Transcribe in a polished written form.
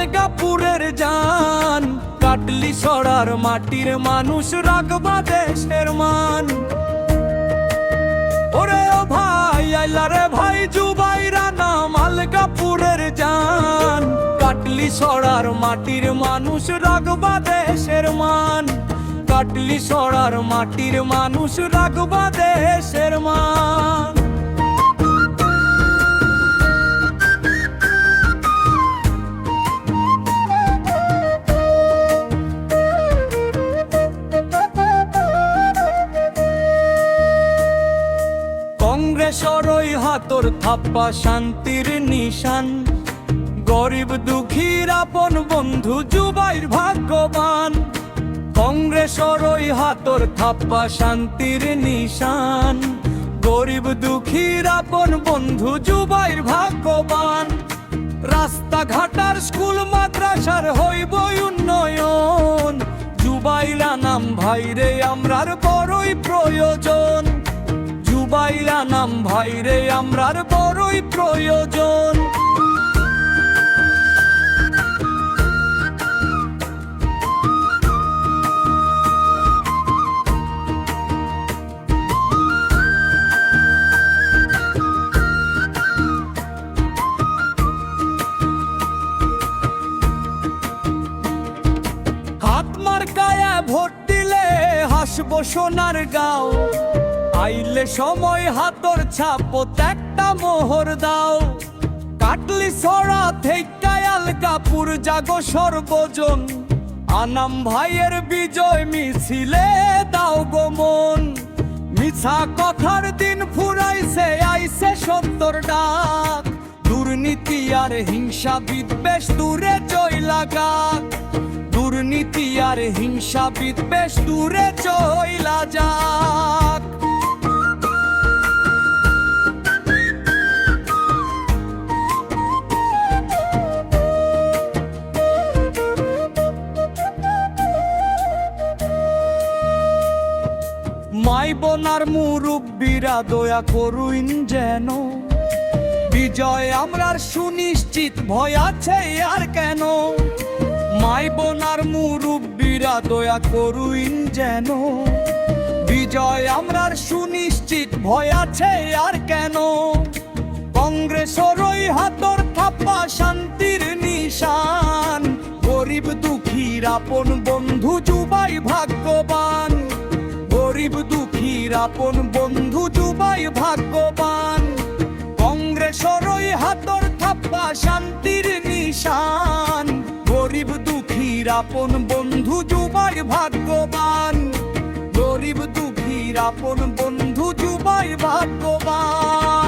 আলগাপুরের জান, কাটলি সরার মাটির মানুষ রাখবা দেশের মান। ওরে ও ভাই আইলা রে ভাই জুবাইরা নাম আলগাপুরের জান, কাটলি সরার মাটির মানুষ রাখবা দেশের মান। কাটলি সরার মাটির মানুষ রাখবা দেশের মান। কংগ্রেসের ওই হাতর থাপ্পা শান্তির নিশান, গরিব দুঃখীর আপন বন্ধু জুবাইর ভাগ্যবান। কংগ্রেসের ওই হাতর থাপ্পা শান্তির নিশান, গরিব দুঃখীর আপন বন্ধু জুবাইর ভাগ্যবান। রাস্তাঘাটার স্কুল মাদ্রাসার হইব উন্নয়ন, জুবাইরা নাম ভাইরে আমরার বড়ই প্রয়োজন। জুবাইরা নাম ভাইরে আমরার বড়ই প্রয়োজন। হাত মার্কায় ভোট দিলে হাসবো সোনার গাঁও, আইলে সময় হাতর ছাপো একটা মোহর দাও। কাটলি ছড়া থেকে আলগাপুর জাগো সর্বজন, আনাম ভাইয়ের বিজয় মিছিলে দাও গো মন। মিছা কথার দিন ফুরাইছে আইছে সত্যর ডাক, দুর্নীতি আর হিংসা বিদ্বেষ দূরে চইলা যাক। দুর্নীতি আর হিংসা বিদ্বেষ দূরে চইলা যাক। মাই বোনার মুরব্বীরা দয়া করুন যেন, বিজয় আমরার সুনিশ্চিত ভয় আছে আর কেন। মাই বোনার মুরব্বীরা দয়া করুন যেন, বিজয় আমরার সুনিশ্চিত ভয় আছে আর কেন। কংগ্রেসের ওই হাতর থাপ্পা শান্তির নিশান, গরিব দুঃখীর আপন বন্ধু জুবাই ভাগ্যবান। গরিব দুঃখীর আপন বন্ধু জুবাই ভাগ্যবান। কংগ্রেসের ওই হাতর থাপ্পা শান্তির নিশান, গরিব দুঃখীর আপন বন্ধু জুবাই ভাগ্যবান। গরিব দুঃখীর আপন বন্ধু জুবাই ভাগ্যবান।